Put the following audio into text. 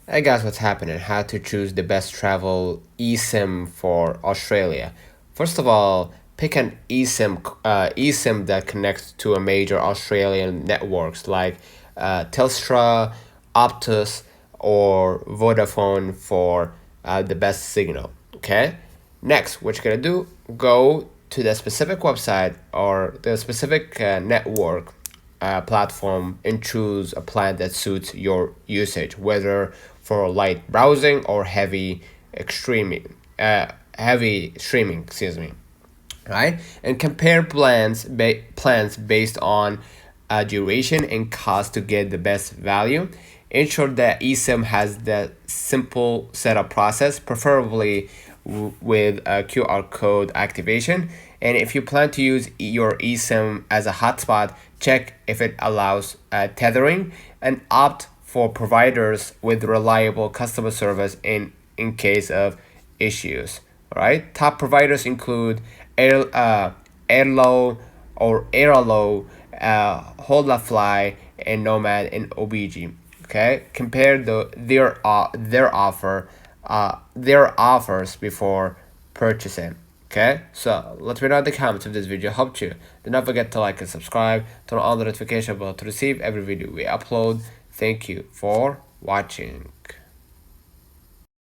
Hey guys, what's happening? How to choose the best travel eSIM for Australia. First of all, pick an eSIM that connects to a major Australian networks like Telstra, Optus, or Vodafone for the best signal. Okay. Next, what you're gonna do? Go to the specific website or the specific network platform and choose a plan that suits your usage, whether for light browsing or heavy streaming. Excuse me. Right, and compare plans based on duration and cost to get the best value. Ensure that eSIM has the simple setup process, preferably with a QR code activation. And if you plan to use your eSIM as a hotspot, check if it allows tethering and opt for providers with reliable customer service in case of issues. All right, top providers include Airlo or Airalo, Holafly, and Nomad and OBG. Okay, compare their offers before purchasing. Okay, so let me know in the comments if this video helped you. Do not forget to like and subscribe, turn on the notification bell to receive every video we upload. Thank you for watching.